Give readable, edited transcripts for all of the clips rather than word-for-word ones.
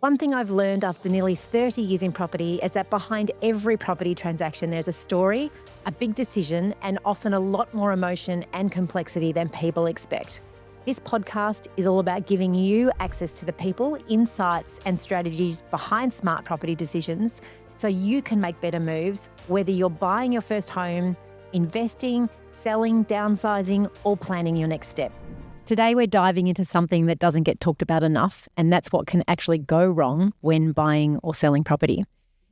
One thing I've learned after nearly 30 years in property is that behind every property transaction, there's a story, a big decision, and often a lot more emotion and complexity than people expect. This podcast is all about giving you access to the people, insights, and strategies behind smart property decisions so you can make better moves, whether you're buying your first home, investing, selling, downsizing, or planning your next step. Today, we're diving into something that doesn't get talked about enough, and that's what can actually go wrong when buying or selling property.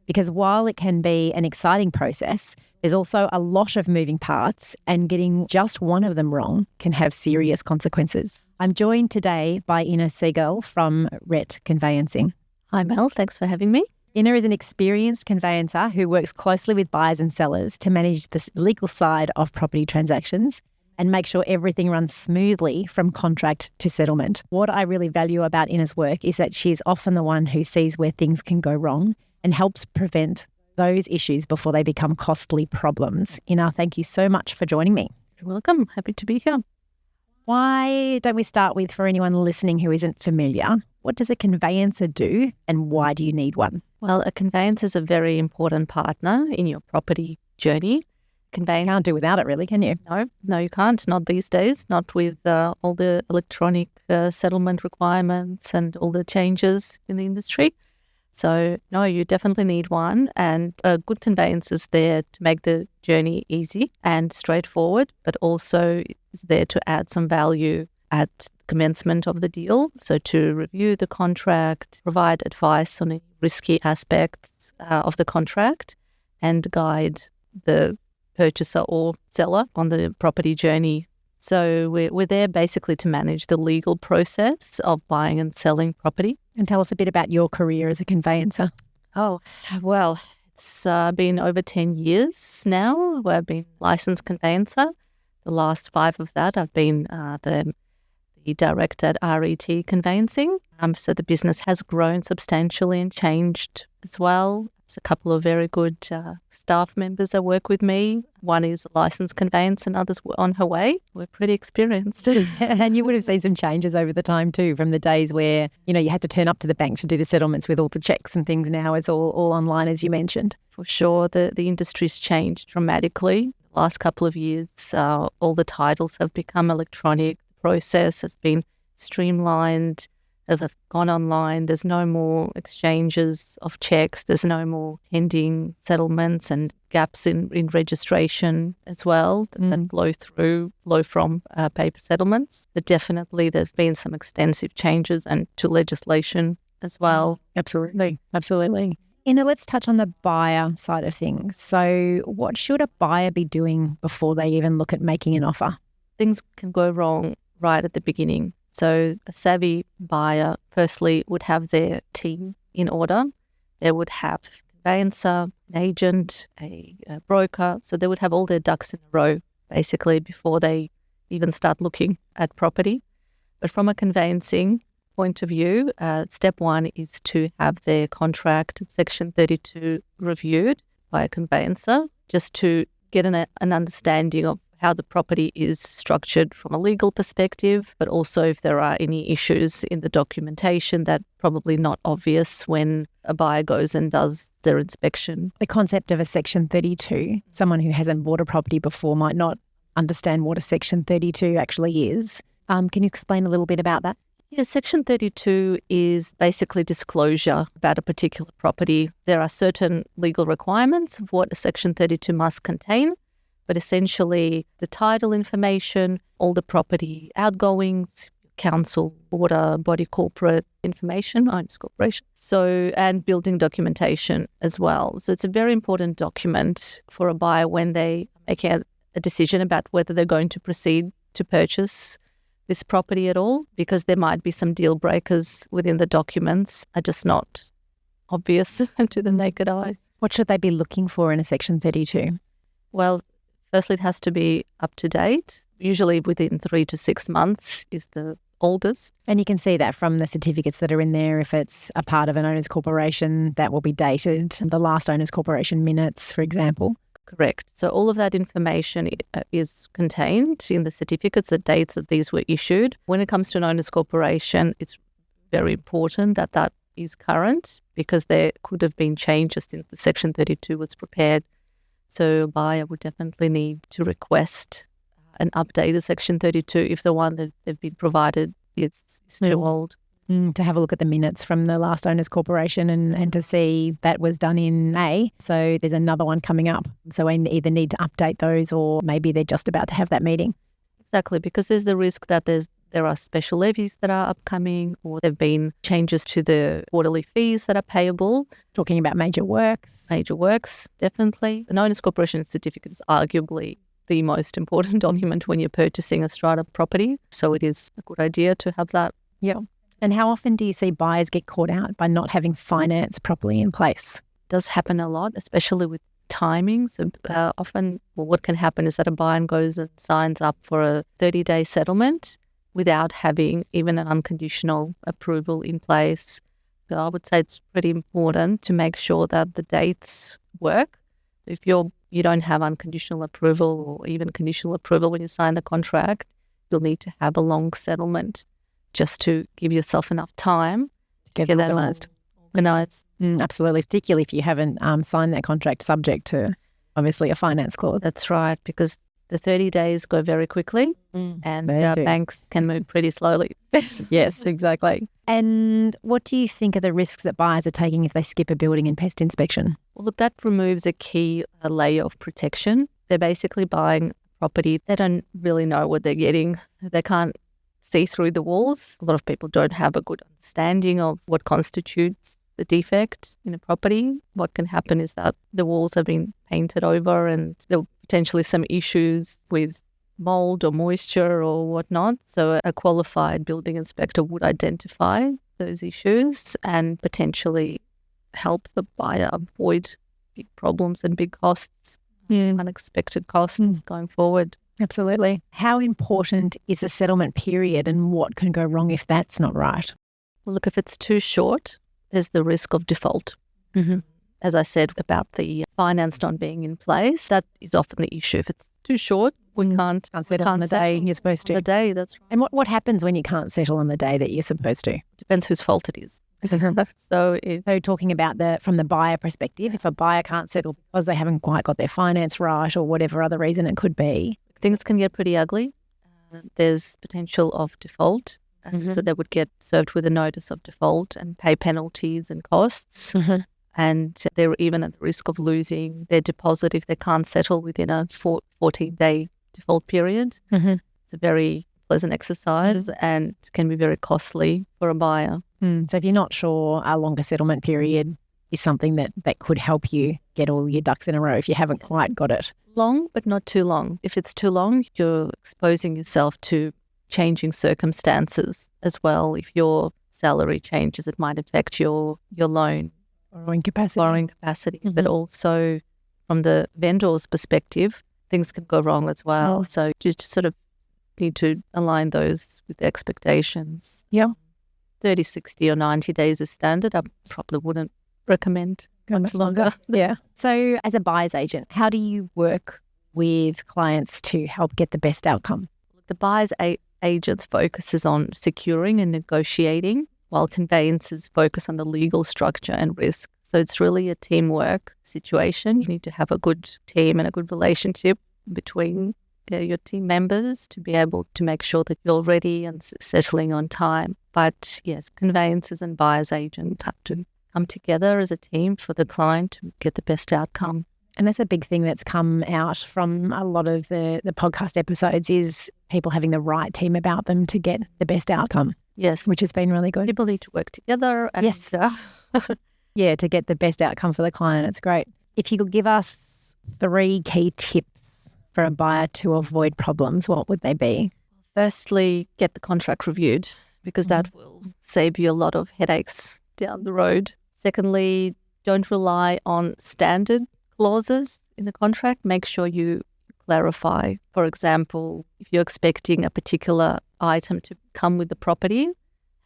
Because while it can be an exciting process, there's also a lot of moving parts, and getting just one of them wrong can have serious consequences. I'm joined today by Inna Segal from RET Conveyancing. Hi Mel, thanks for having me. Inna is an experienced conveyancer who works closely with buyers and sellers to manage the legal side of property transactions and make sure everything runs smoothly from contract to settlement. What I really value about Inna's work is that she's often the one who sees where things can go wrong and helps prevent those issues before they become costly problems. Inna, thank you so much for joining me. You're welcome. Happy to be here. Why don't we start with, for anyone listening who isn't familiar, what does a conveyancer do and why do you need one? Well, a conveyancer is a very important partner in your property journey. Can't do without it really, can you? No, you can't. Not these days. Not with all the electronic settlement requirements and all the changes in the industry. So, no, you definitely need one. And a good conveyancer is there to make the journey easy and straightforward, but also is there to add some value at commencement of the deal. So to review the contract, provide advice on any risky aspects of the contract, and guide the purchaser or seller on the property journey. So we're there basically to manage the legal process of buying and selling property. And tell us a bit about your career as a conveyancer. Oh, well, it's been over 10 years now where I've been licensed conveyancer. The last 5 of that, I've been the director at RET Conveyancing. So the business has grown substantially and changed as well. There's a couple of very good staff members that work with me. One is a licensed conveyancer and others were on her way. We're pretty experienced. And you would have seen some changes over the time too, from the days where, you had to turn up to the bank to do the settlements with all the checks and things. Now it's all online, as you mentioned. For sure, the industry's changed dramatically. The last couple of years, all the titles have become electronic. The process has been streamlined. Have gone online. There's no more exchanges of checks. There's no more pending settlements and gaps in registration as well that flow from paper settlements. But definitely there's been some extensive changes and to legislation as well. Absolutely. Inna, let's touch on the buyer side of things. So what should a buyer be doing before they even look at making an offer? Things can go wrong right at the beginning. So a savvy buyer, firstly, would have their team in order. They would have a conveyancer, an agent, a broker. So they would have all their ducks in a row, basically, before they even start looking at property. But from a conveyancing point of view, step 1 is to have their contract, Section 32, reviewed by a conveyancer, just to get an understanding of how the property is structured from a legal perspective, but also if there are any issues in the documentation that probably not obvious when a buyer goes and does their inspection. The concept of a Section 32, someone who hasn't bought a property before might not understand what a Section 32 actually is. Can you explain a little bit about that? Yeah, Section 32 is basically disclosure about a particular property. There are certain legal requirements of what a Section 32 must contain. But essentially, the title information, all the property outgoings, council, order, body corporate information, owners corporation, and building documentation as well. So it's a very important document for a buyer when they make a decision about whether they're going to proceed to purchase this property at all, because there might be some deal breakers within the documents are just not obvious to the naked eye. What should they be looking for in a Section 32? Well, firstly, it has to be up to date. Usually within 3 to 6 months is the oldest. And you can see that from the certificates that are in there. If it's a part of an owner's corporation, that will be dated. The last owner's corporation minutes, for example. Correct. So all of that information is contained in the certificates, the dates that these were issued. When it comes to an owner's corporation, it's very important that that is current, because there could have been changes since the Section 32 was prepared. So a buyer would definitely need to request an update of Section 32 if the one that they've been provided is too old. To have a look at the minutes from the last owners corporation and to see that was done in May. So there's another one coming up. So we either need to update those, or maybe they're just about to have that meeting. Exactly, because there's the risk that there are special levies that are upcoming, or there have been changes to the quarterly fees that are payable. Talking about major works. Major works, definitely. An owners corporation certificate is arguably the most important document when you're purchasing a strata property. So it is a good idea to have that. Yeah. And how often do you see buyers get caught out by not having finance properly in place? It does happen a lot, especially with timing. So often what can happen is that a buyer goes and signs up for a 30-day settlement without having even an unconditional approval in place. So I would say it's pretty important to make sure that the dates work. If you don't have unconditional approval or even conditional approval when you sign the contract, you'll need to have a long settlement just to give yourself enough time to get that organised. Absolutely, particularly if you haven't signed that contract subject to obviously a finance clause. That's right, because the 30 days go very quickly and banks can move pretty slowly. Yes, exactly. And what do you think are the risks that buyers are taking if they skip a building and pest inspection? Well, look, that removes a key layer of protection. They're basically buying property. They don't really know what they're getting. They can't see through the walls. A lot of people don't have a good understanding of what constitutes the defect in a property. What can happen is that the walls have been painted over and there are potentially some issues with mold or moisture or whatnot. So a qualified building inspector would identify those issues and potentially help the buyer avoid big problems and big costs, unexpected costs going forward. Absolutely. How important is a settlement period and what can go wrong if that's not right? Well, look, if it's too short, there's the risk of default. As I said about the finance not being in place, that is often the issue. If it's too short, we can't settle on the day you're supposed to. The day, that's right. And what happens when you can't settle on the day that you're supposed to? Depends whose fault it is. So talking about from the buyer perspective, if a buyer can't settle because they haven't quite got their finance right or whatever other reason it could be, things can get pretty ugly. There's potential of default. So they would get served with a notice of default and pay penalties and costs. And they're even at the risk of losing their deposit if they can't settle within a 14-day default period. It's a very pleasant exercise and can be very costly for a buyer. So if you're not sure, a longer settlement period is something that could help you get all your ducks in a row if you haven't quite got it. Long, but not too long. If it's too long, you're exposing yourself to changing circumstances as well. If your salary changes, it might affect your loan. Borrowing capacity. But also from the vendor's perspective, things can go wrong as well. So you just sort of need to align those with the expectations. 30, 60 or 90 days is standard. I probably wouldn't recommend much longer. So as a buyer's agent, how do you work with clients to help get the best outcome? The buyer's agent focuses on securing and negotiating, while conveyancers focus on the legal structure and risk. So it's really a teamwork situation. You need to have a good team and a good relationship between your team members to be able to make sure that you're ready and settling on time. But yes, conveyancers and buyer's agents have to come together as a team for the client to get the best outcome. And that's a big thing that's come out from a lot of the podcast episodes is people having the right team about them to get the best outcome. Yes. Which has been really good. People need to work together. And yes. To get the best outcome for the client. It's great. If you could give us 3 key tips for a buyer to avoid problems, what would they be? Firstly, get the contract reviewed because that will save you a lot of headaches down the road. Secondly, don't rely on standard clauses in the contract. Make sure you clarify. For example, if you're expecting a particular item to come with the property,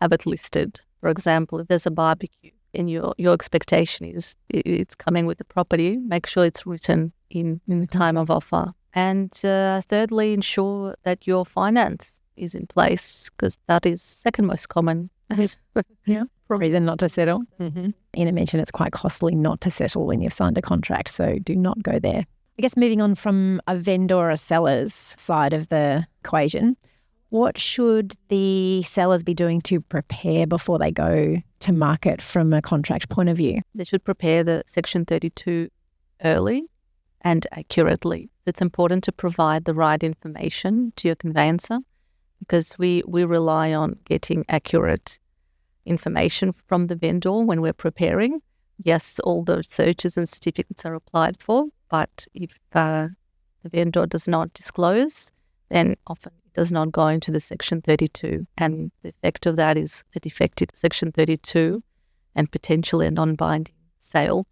have it listed. For example, if there's a barbecue and your expectation is it's coming with the property, make sure it's written in the time of offer. And thirdly, ensure that your finance is in place because that is second most common reason not to settle. Inna mentioned it's quite costly not to settle when you've signed a contract, so do not go there. I guess moving on from a vendor or a seller's side of the equation, what should the sellers be doing to prepare before they go to market from a contract point of view? They should prepare the Section 32 early and accurately. It's important to provide the right information to your conveyancer because we rely on getting accurate information from the vendor when we're preparing. Yes, all the searches and certificates are applied for, but if the vendor does not disclose, then often it does not go into the Section 32. And the effect of that is a defective Section 32 and potentially a non-binding sale.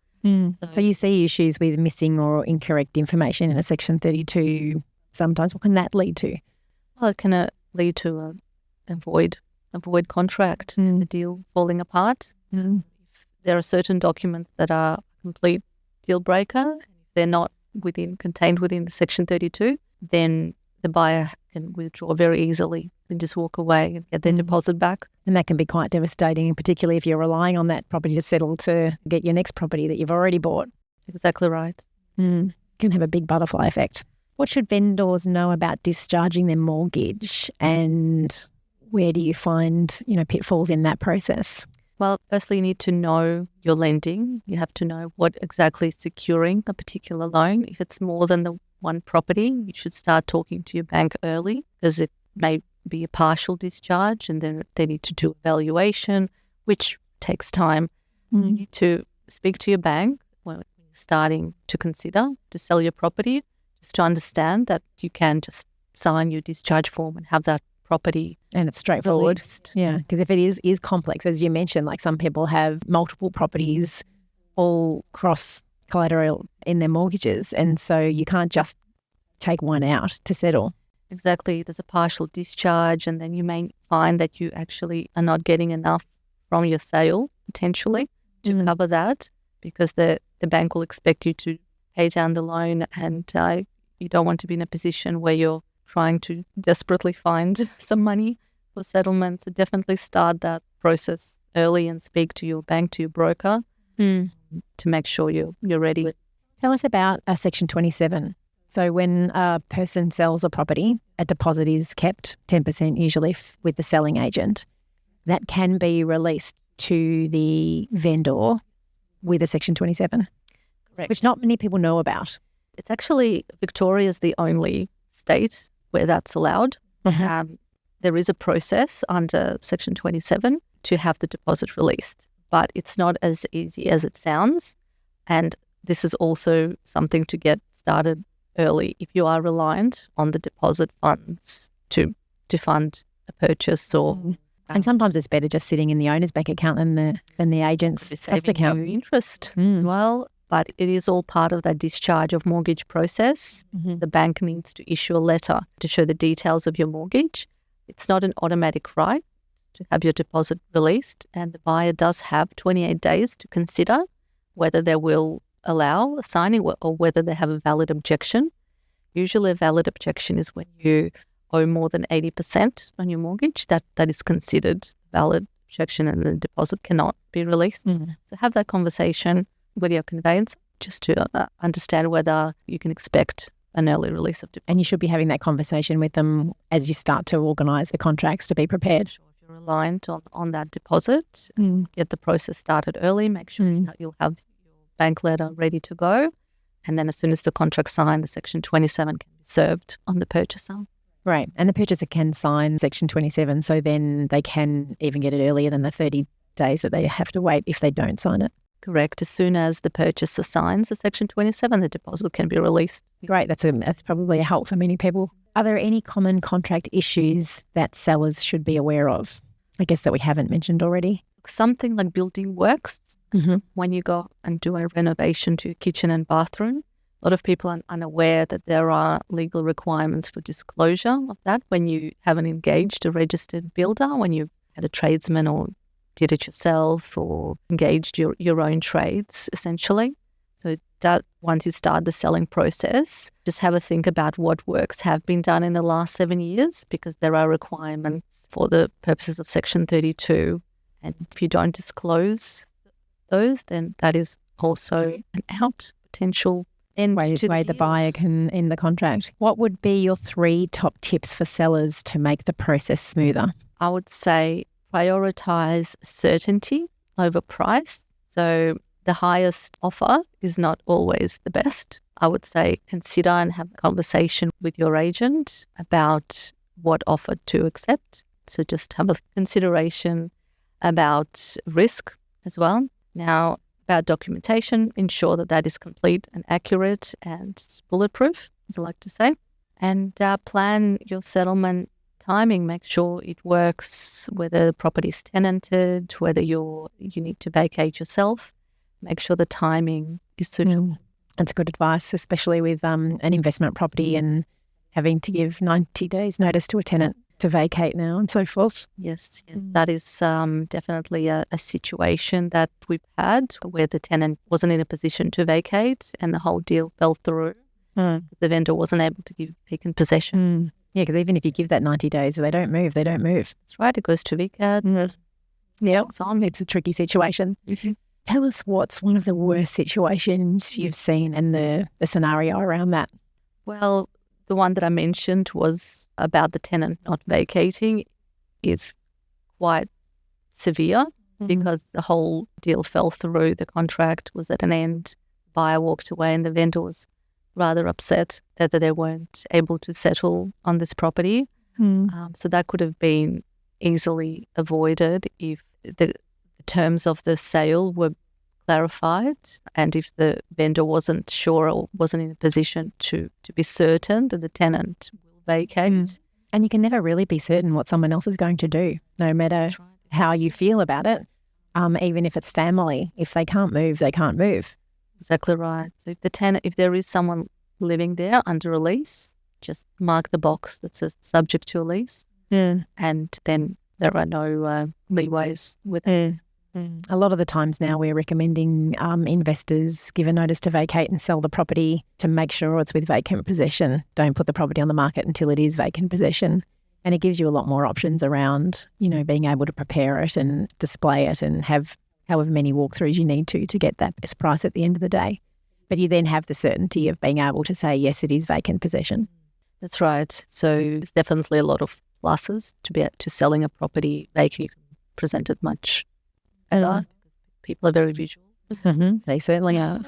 So you see issues with missing or incorrect information in a Section 32 sometimes. What can that lead to? Well, it can lead to a void contract, the deal falling apart. If there are certain documents that are a complete deal breaker, if they're not contained within the Section 32, then the buyer can withdraw very easily and just walk away and get their deposit back. And that can be quite devastating, particularly if you're relying on that property to settle to get your next property that you've already bought. Exactly right. Can have a big butterfly effect. What should vendors know about discharging their mortgage, and where do you find, pitfalls in that process? Well, firstly, you need to know your lending. You have to know what exactly is securing a particular loan. If it's more than the one property, you should start talking to your bank early because it may be a partial discharge and then they need to do a valuation, which takes time. You need to speak to your bank when you're starting to consider to sell your property, just to understand that you can just sign your discharge form and have that property. And it's straightforward. Released. Yeah, because if it is complex, as you mentioned, like some people have multiple properties all cross collateral in their mortgages, and so you can't just take one out to settle. Exactly. There's a partial discharge, and then you may find that you actually are not getting enough from your sale potentially to cover that, because the bank will expect you to pay down the loan, and you don't want to be in a position where you're trying to desperately find some money for settlement. So definitely start that process early and speak to your bank, to your broker, to make sure you're ready. Tell us about Section 27. So when a person sells a property, a deposit is kept, 10% usually with the selling agent. That can be released to the vendor with a Section 27, Correct. Which not many people know about. It's actually, Victoria's the only state where that's allowed. There is a process under Section 27 to have the deposit released, but it's not as easy as it sounds. And this is also something to get started early if you are reliant on the deposit funds to fund a purchase or... And sometimes it's better just sitting in the owner's bank account than the agent's trust account. Interest as well. But it is all part of that discharge of mortgage process. The bank needs to issue a letter to show the details of your mortgage. It's not an automatic right to have your deposit released, and the buyer does have 28 days to consider whether they will allow a signing or whether they have a valid objection. Usually a valid objection is when you owe more than 80% on your mortgage. That is considered valid objection, and the deposit cannot be released. So have that conversation with your conveyancer just to understand whether you can expect an early release of deposit. And you should be having that conversation with them as you start to organise the contracts to be prepared. If you're reliant on that deposit, get the process started early, make sure you'll have your bank letter ready to go, and then as soon as the contract's signed, the Section 27 can be served on the purchaser. Right, and the purchaser can sign Section 27, so then they can even get it earlier than the 30 days that they have to wait if they don't sign it. Correct. As soon as the purchaser signs the Section 27, the deposit can be released. Great. That's probably a help for many people. Are there any common contract issues that sellers should be aware of? I guess that we haven't mentioned already. Something like building works. When you go and do a renovation to your kitchen and bathroom, a lot of people are unaware that there are legal requirements for disclosure of that when you haven't engaged a registered builder, when you've had a tradesman or did it yourself or engaged your own trades, essentially. So that once you start the selling process, just have a think about what works have been done in the last 7 years, because there are requirements for the purposes of Section 32 And if you don't disclose those, then that is also an out potential end way to the deal. buyer can end the contract. What would be your 3 top tips for sellers to make the process smoother? I would say prioritize certainty over price. So the highest offer is not always the best. I would say consider and have a conversation with your agent about what offer to accept. So just have a consideration about risk as well. Now, about documentation, ensure that that is complete and accurate and bulletproof, as I like to say. And plan your settlement timing. Make sure it works, whether the property is tenanted, whether you need to vacate yourself. Make sure the timing is suitable. That's good advice, especially with an investment property and having to give 90 days notice to a tenant to vacate now and so forth. Yes. That is definitely a situation that we've had where the tenant wasn't in a position to vacate and the whole deal fell through. The vendor wasn't able to give vacant possession. Yeah, because even if you give that 90 days, they don't move. That's right. It goes to vacant. Yeah, it's a tricky situation. Tell us what's one of the worst situations you've seen and the scenario around that. Well, the one that I mentioned was about the tenant not vacating. It's quite severe because the whole deal fell through. The contract was at an end. Buyer walked away and the vendor was rather upset that they weren't able to settle on this property. So that could have been easily avoided if the terms of the sale were clarified and if the vendor wasn't sure or wasn't in a position to be certain that the tenant will vacate. And you can never really be certain what someone else is going to do, no matter how you feel about it, even if it's family. If they can't move, they can't move. Exactly right. So if there is someone living there under a lease, just mark the box that says subject to a lease, and then there are no leeways with it. A lot of the times now we're recommending investors give a notice to vacate and sell the property to make sure it's with vacant possession. Don't put the property on the market until it is vacant possession. And it gives you a lot more options around, being able to prepare it and display it and have however many walkthroughs you need to get that best price at the end of the day. But you then have the certainty of being able to say, yes, it is vacant possession. That's right. So there's definitely a lot of pluses to selling a property vacant. You can present it much better. People are very visual. They certainly are.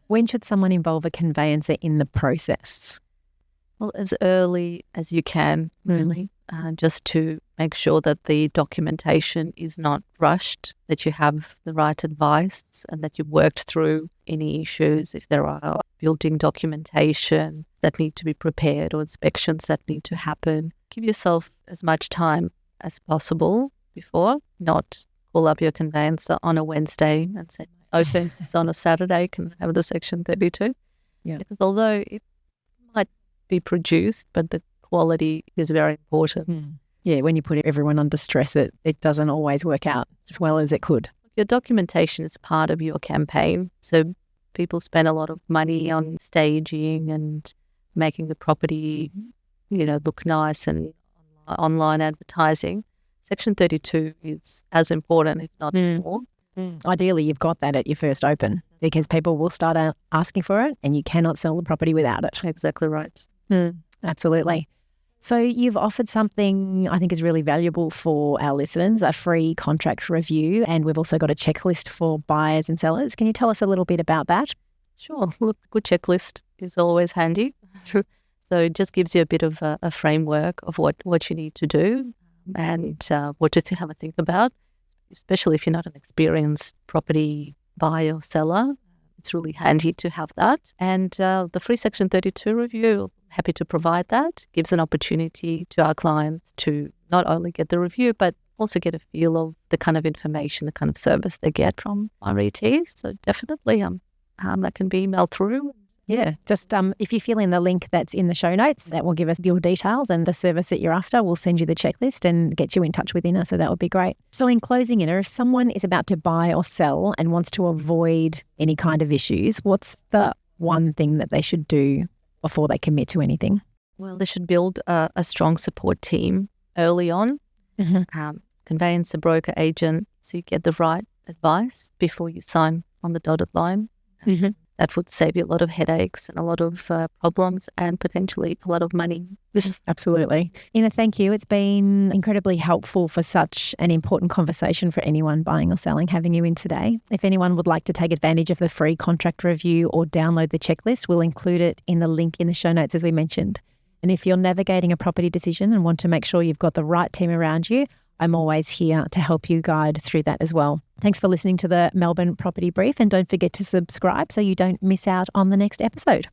When should someone involve a conveyancer in the process? Well, as early as you can, really, just to make sure that the documentation is not rushed, that you have the right advice and that you've worked through any issues. If there are building documentation that need to be prepared or inspections that need to happen, give yourself as much time as possible before, not call up your conveyancer on a Wednesday and say, okay, it's on a Saturday, can I have the Section 32? Yeah. Because although it might be produced, but the quality is very important. Yeah, when you put everyone under stress, it doesn't always work out as well as it could. Your documentation is part of your campaign. So people spend a lot of money on staging and making the property, look nice and online advertising. Section 32 is as important, if not more. Ideally, you've got that at your first open because people will start asking for it and you cannot sell the property without it. Exactly right. Absolutely. So you've offered something I think is really valuable for our listeners, a free contract review, and we've also got a checklist for buyers and sellers. Can you tell us a little bit about that? Sure. Look, a good checklist is always handy. So it just gives you a bit of a framework of what you need to do and what to have a think about, especially if you're not an experienced property buyer or seller. It's really handy to have that. And the free Section 32 review, happy to provide that, gives an opportunity to our clients to not only get the review, but also get a feel of the kind of information, the kind of service they get from RET. So definitely that can be emailed through. Yeah, just if you fill in the link that's in the show notes, that will give us your details and the service that you're after. We'll send you the checklist and get you in touch with Inna, so that would be great. So in closing, Inna, if someone is about to buy or sell and wants to avoid any kind of issues, what's the one thing that they should do before they commit to anything? Well, they should build a strong support team early on. Conveyancer, broker, agent so you get the right advice before you sign on the dotted line. Mm-hmm. That would save you a lot of headaches and a lot of problems and potentially a lot of money. Absolutely. Inna, thank you. It's been incredibly helpful for such an important conversation for anyone buying or selling, having you in today. If anyone would like to take advantage of the free contract review or download the checklist, we'll include it in the link in the show notes as we mentioned. And if you're navigating a property decision and want to make sure you've got the right team around you, I'm always here to help you guide through that as well. Thanks for listening to the Melbourne Property Brief, and don't forget to subscribe so you don't miss out on the next episode.